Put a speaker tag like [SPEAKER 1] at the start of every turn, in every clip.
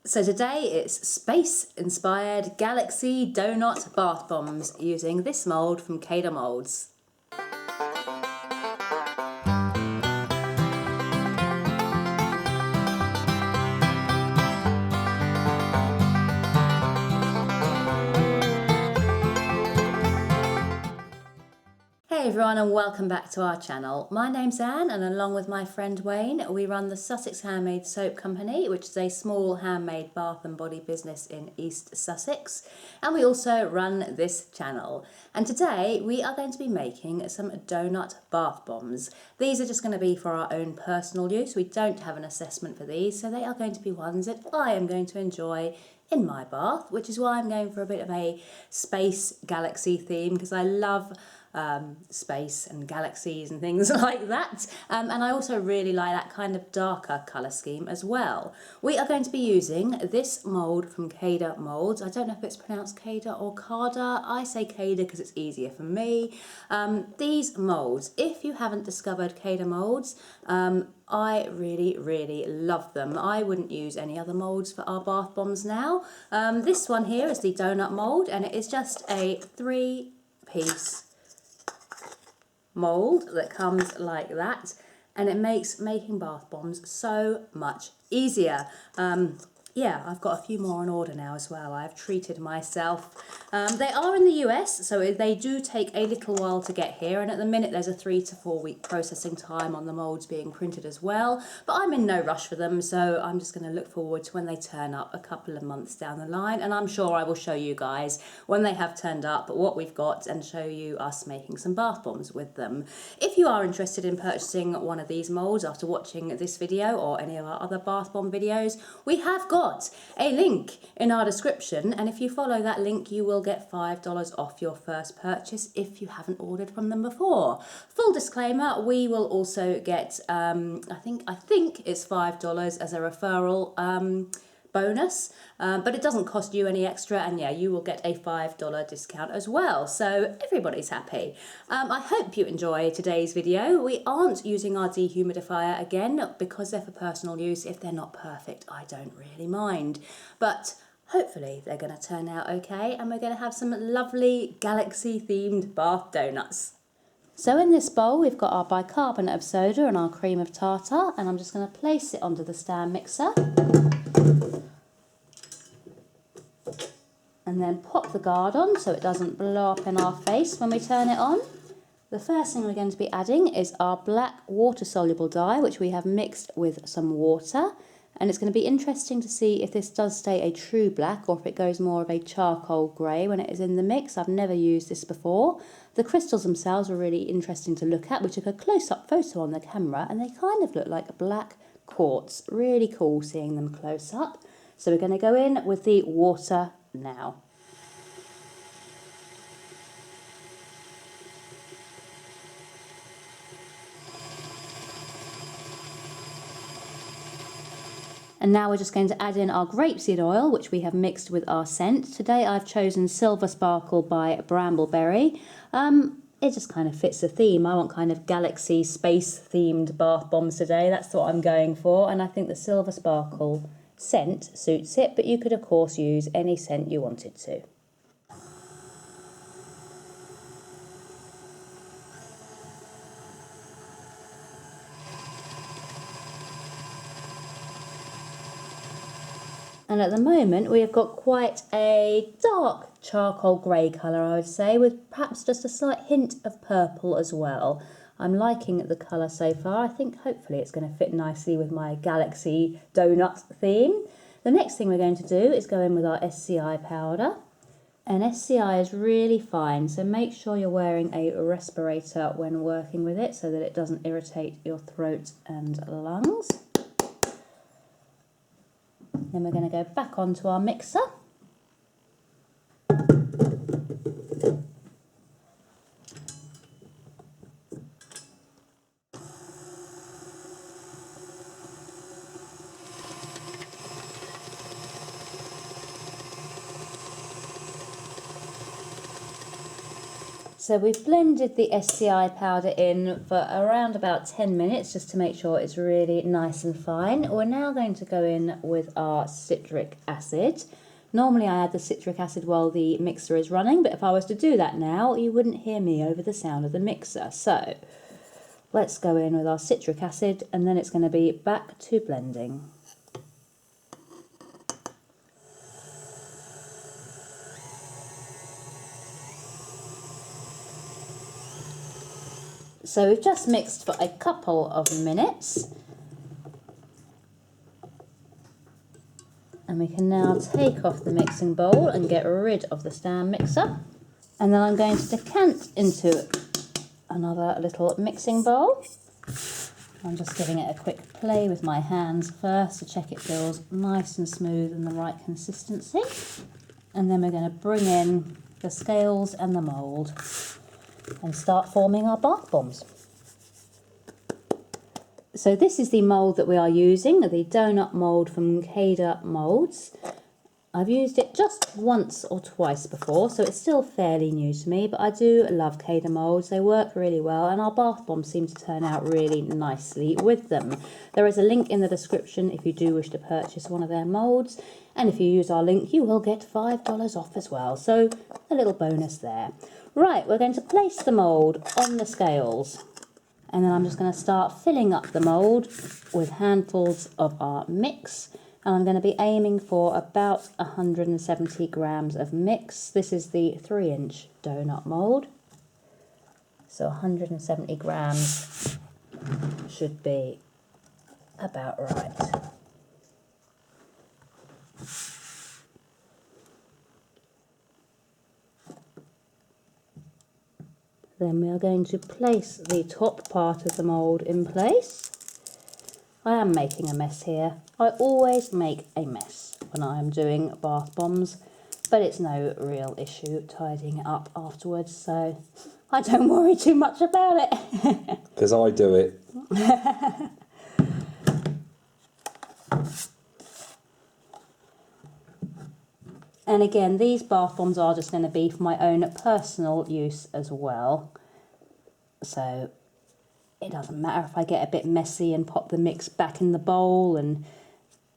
[SPEAKER 1] So today it's space-inspired galaxy donut bath bombs using this mould from Cada Molds. Hey everyone and welcome back to our channel. My name's Anne and along with my friend Wayne we run the Sussex Handmade Soap Company, which is a small handmade bath and body business in East Sussex, and we also run this channel. And today we are going to be making some donut bath bombs. These are just going to be for our own personal use. We don't have an assessment for these, so they are going to be ones that I am going to enjoy in my bath, which is why I'm going for a bit of a space galaxy theme, because I love space and galaxies and things like that, and I also really like that kind of darker colour scheme as well. We are going to be using this mould from Cada Molds. I don't know if it's pronounced Cada or Cada. I say Cada because it's easier for me. These moulds, if you haven't discovered Cada Molds, I really love them. I wouldn't use any other moulds for our bath bombs now. This one here is the donut mould, and it is just a 3-piece mould that comes like that, and it makes making bath bombs so much easier. Yeah, I've got a few more on order now as well. I've treated myself. They are in the US, so they do take a little while to get here, and at the minute there's a 3 to 4 week processing time on the moulds being printed as well, but I'm in no rush for them, so I'm just going to look forward to when they turn up a couple of months down the line, and I'm sure I will show you guys when they have turned up what we've got and show you us making some bath bombs with them. If you are interested in purchasing one of these moulds after watching this video or any of our other bath bomb videos, we have got a link in our description, and if you follow that link you will get $5 off your first purchase if you haven't ordered from them before. Full disclaimer, we will also get I think it's $5 as a referral bonus, but it doesn't cost you any extra, and yeah, you will get a $5 discount as well, so everybody's happy. I hope you enjoy today's video. We aren't using our dehumidifier again because they're for personal use. If they're not perfect, I don't really mind, but hopefully they're going to turn out okay, and we're going to have some lovely galaxy themed bath donuts. So in this bowl we've got our bicarbonate of soda and our cream of tartar, and I'm just going to place it onto the stand mixer and then pop the guard on so it doesn't blow up in our face when we turn it on. The first thing we're going to be adding is our black water soluble dye, which we have mixed with some water, and it's going to be interesting to see if this does stay a true black or if it goes more of a charcoal grey when it is in the mix. I've never used this before. The crystals themselves were really interesting to look at. We took a close-up photo on the camera and they kind of look like black quartz. Really cool seeing them close up. So we're going to go in with the water now. And now we're just going to add in our grapeseed oil, which we have mixed with our scent. Today I've chosen Silver Sparkle by Brambleberry. It just kind of fits the theme. I want kind of galaxy space themed bath bombs today. That's what I'm going for, and I think the Silver Sparkle scent suits it, but you could of course use any scent you wanted to. And at the moment we have got quite a dark charcoal grey colour, I would say, with perhaps just a slight hint of purple as well. I'm liking the colour so far. I think hopefully it's going to fit nicely with my galaxy donut theme. The next thing we're going to do is go in with our SCI powder. And SCI is really fine, so make sure you're wearing a respirator when working with it so that it doesn't irritate your throat and lungs. Then we're going to go back onto our mixer. So we've blended the SCI powder in for around about 10 minutes just to make sure it's really nice and fine. We're now going to go in with our citric acid. Normally I add the citric acid while the mixer is running, but if I was to do that now, you wouldn't hear me over the sound of the mixer. So let's go in with our citric acid, and then it's going to be back to blending. So we've just mixed for a couple of minutes, and we can now take off the mixing bowl and get rid of the stand mixer. And then I'm going to decant into another little mixing bowl. I'm just giving it a quick play with my hands first to check it feels nice and smooth and the right consistency. And then we're going to bring in the scales and the mould and start forming our bath bombs. So this is the mould that we are using, the donut mould from Cada Molds. I've used it just once or twice before, so it's still fairly new to me, but I do love Cada Molds. They work really well, and our bath bombs seem to turn out really nicely with them. There is a link in the description if you do wish to purchase one of their moulds, and if you use our link you will get $5 off as well, so a little bonus there. Right, we're going to place the mould on the scales, and then I'm just going to start filling up the mould with handfuls of our mix. And I'm going to be aiming for about 170 grams of mix. This is the 3-inch donut mould. So 170 grams should be about right. Then we are going to place the top part of the mould in place. I am making a mess here. I always make a mess when I am doing bath bombs, but it's no real issue tidying it up afterwards, so I don't worry too much about it.
[SPEAKER 2] Because I do it.
[SPEAKER 1] And again, these bath bombs are just going to be for my own personal use as well. So it doesn't matter if I get a bit messy and pop the mix back in the bowl and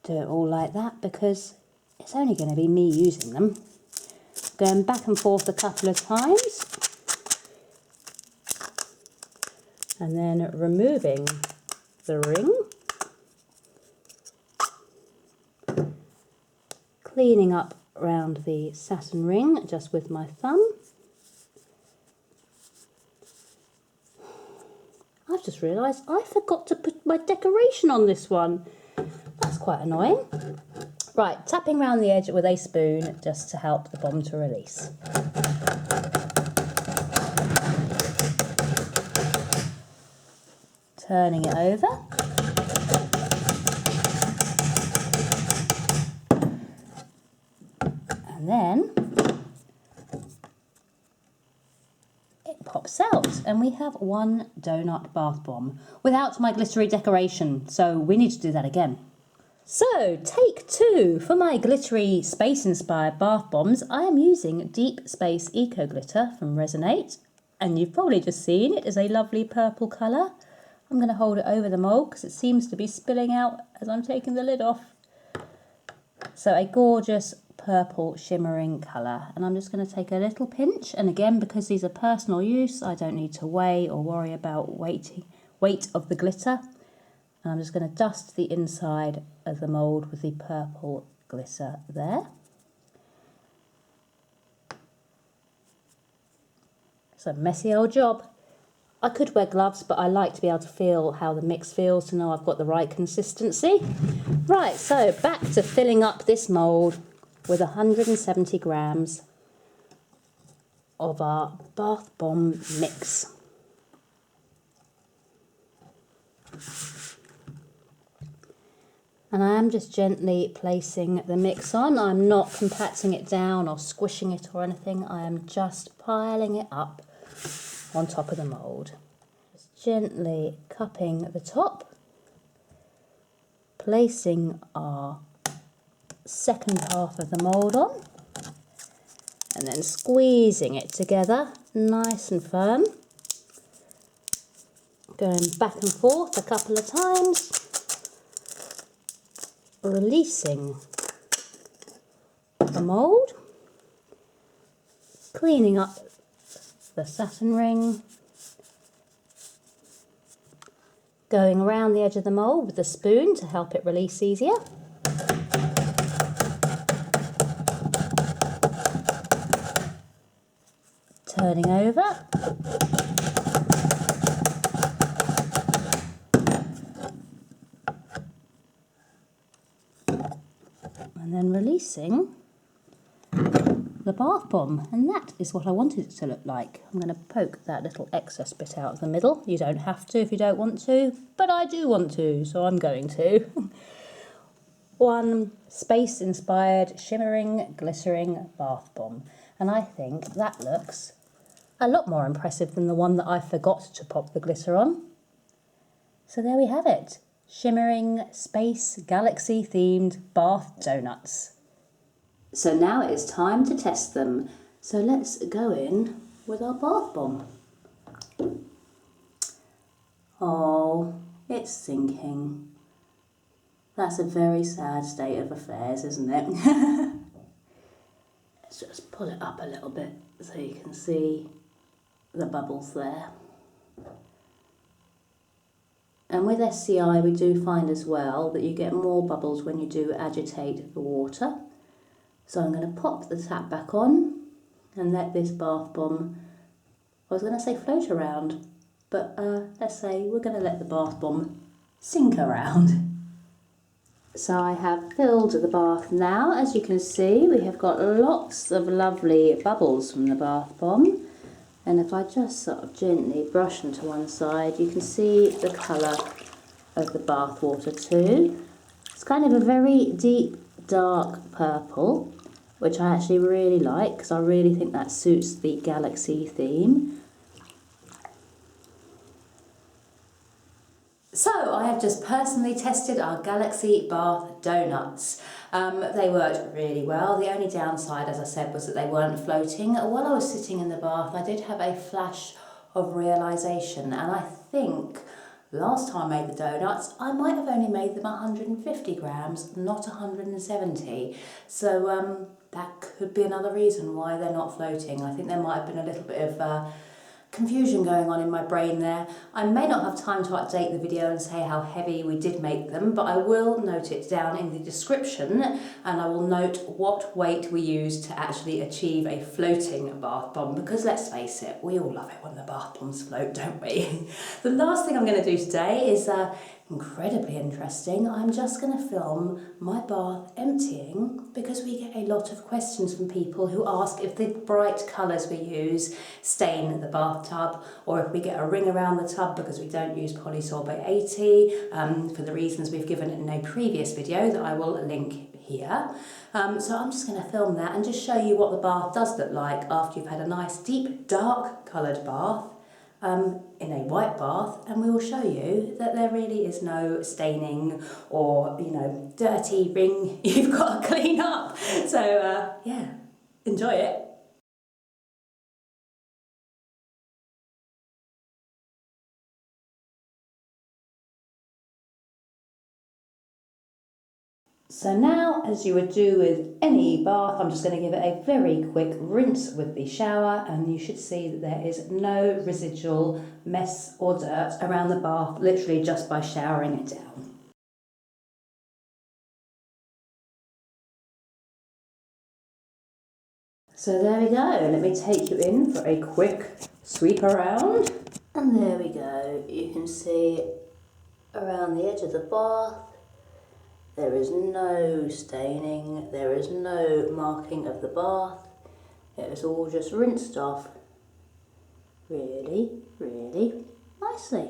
[SPEAKER 1] do it all like that, because it's only going to be me using them. Going back and forth a couple of times. And then removing the ring. Cleaning up around the Saturn ring just with my thumb. I've just realised I forgot to put my decoration on this one. That's quite annoying. Right, tapping around the edge with a spoon just to help the bomb to release. Turning it over. And then it pops out and we have one donut bath bomb without my glittery decoration, so we need to do that again. So take 2 for my glittery space inspired bath bombs. I am using Deep Space Eco Glitter from Resonate, and you've probably just seen it is a lovely purple colour. I'm going to hold it over the mould because it seems to be spilling out as I'm taking the lid off. So a gorgeous purple shimmering colour, and I'm just going to take a little pinch, and again because these are personal use I don't need to weigh or worry about weight of the glitter, and I'm just going to dust the inside of the mould with the purple glitter there. It's a messy old job. I could wear gloves, but I like to be able to feel how the mix feels to know I've got the right consistency. Right, so back to filling up this mould with 170 grams of our bath bomb mix. And I am just gently placing the mix on. I'm not compacting it down or squishing it or anything. I am just piling it up on top of the mould. Just gently cupping the top, placing our second half of the mould on, and then squeezing it together nice and firm. Going back and forth a couple of times, releasing the mould, cleaning up the Saturn ring, going around the edge of the mould with the spoon to help it release easier. Turning over. And then releasing the bath bomb, and that is what I wanted it to look like. I'm going to poke that little excess bit out of the middle. You don't have to if you don't want to, but I do want to, so I'm going to. One space inspired shimmering glittering bath bomb, and I think that looks a lot more impressive than the one that I forgot to pop the glitter on. So there we have it. Shimmering space galaxy themed bath donuts. So now it is time to test them. So let's go in with our bath bomb. Oh, it's sinking. That's a very sad state of affairs, isn't it? Let's just pull it up a little bit so you can see the bubbles there. And with SCI we do find as well that you get more bubbles when you do agitate the water. So I'm going to pop the tap back on and let this bath bomb, I was going to say float around, but let's say we're going to let the bath bomb sink around. So I have filled the bath now. As you can see, we have got lots of lovely bubbles from the bath bomb. And if I just sort of gently brush them to one side, you can see the colour of the bath water too. It's kind of a very deep, dark purple, which I actually really like because I really think that suits the galaxy theme. So I have just personally tested our Galaxy Bath Donuts. They worked really well. The only downside, as I said, was that they weren't floating. While I was sitting in the bath, I did have a flash of realisation, and I think last time I made the donuts, I might have only made them 150 grams, not 170. So that could be another reason why they're not floating. I think there might have been a little bit of confusion going on in my brain there. I may not have time to update the video and say how heavy we did make them, but I will note it down in the description, and I will note what weight we used to actually achieve a floating bath bomb, because let's face it, we all love it when the bath bombs float, don't we? The last thing I'm going to do today is incredibly interesting. I'm just going to film my bath emptying, because we get a lot of questions from people who ask if the bright colours we use stain the bathtub, or if we get a ring around the tub because we don't use polysorbate 80 for the reasons we've given in a previous video that I will link here. So I'm just going to film that and just show you what the bath does look like after you've had a nice deep dark coloured bath in a white bath, and we will show you that there really is no staining or, you know, dirty ring you've got to clean up. So yeah, enjoy it. So now, as you would do with any bath, I'm just going to give it a very quick rinse with the shower, and you should see that there is no residual mess or dirt around the bath, literally just by showering it down. So there we go, let me take you in for a quick sweep around. And there we go, you can see around the edge of the bath, there is no staining, there is no marking of the bath. It is all just rinsed off really, really nicely.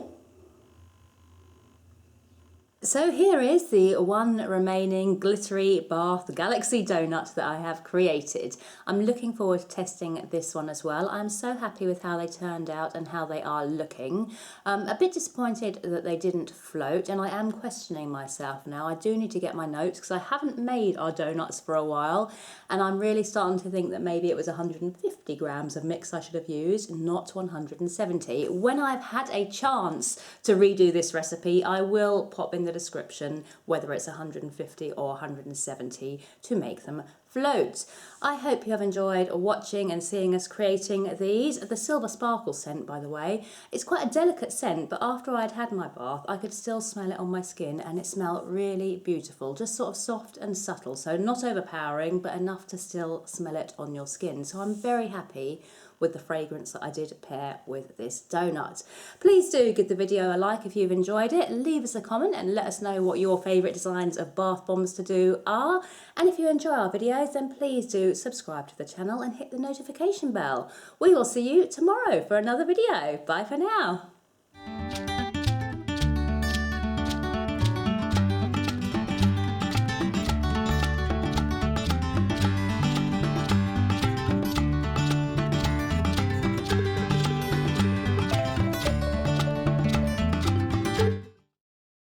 [SPEAKER 1] So here is the one remaining glittery bath galaxy donut that I have created. I'm looking forward to testing this one as well. I'm so happy with how they turned out and how they are looking. A bit disappointed that they didn't float, and I am questioning myself now. I do need to get my notes because I haven't made our donuts for a while, and I'm really starting to think that maybe it was 150 grams of mix I should have used, not 170. When I've had a chance to redo this recipe, I will pop in the description whether it's 150 or 170 to make them float. I hope you have enjoyed watching and seeing us creating these. The Silver Sparkle scent, by the way, it's quite a delicate scent, but after I'd had my bath I could still smell it on my skin, and it smelled really beautiful, just sort of soft and subtle, so not overpowering but enough to still smell it on your skin. So I'm very happy with the fragrance that I did pair with this donut. Please do give the video a like if you've enjoyed it. Leave us a comment and let us know what your favourite designs of bath bombs to do are. And if you enjoy our videos, then please do subscribe to the channel and hit the notification bell. We will see you tomorrow for another video. Bye for now.